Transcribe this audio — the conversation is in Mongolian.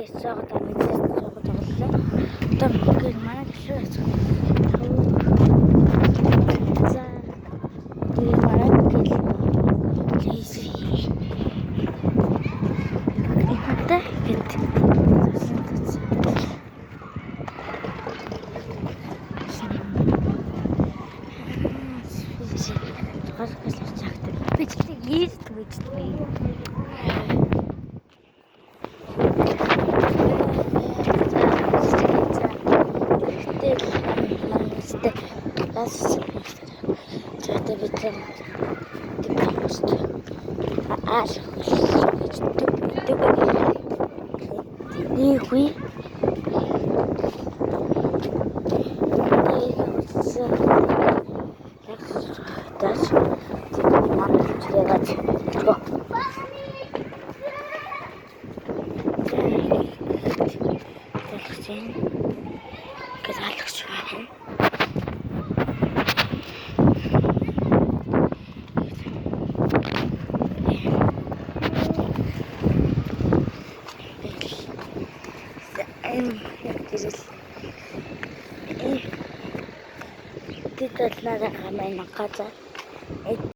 Жаагаад жаагаад тоглолоо. Одоо мөнгө манай гişээ. За. Тэгээ манай гişээ. Лизи. Ихэнтэй гэт. Dit het naar de gemeente Qatar.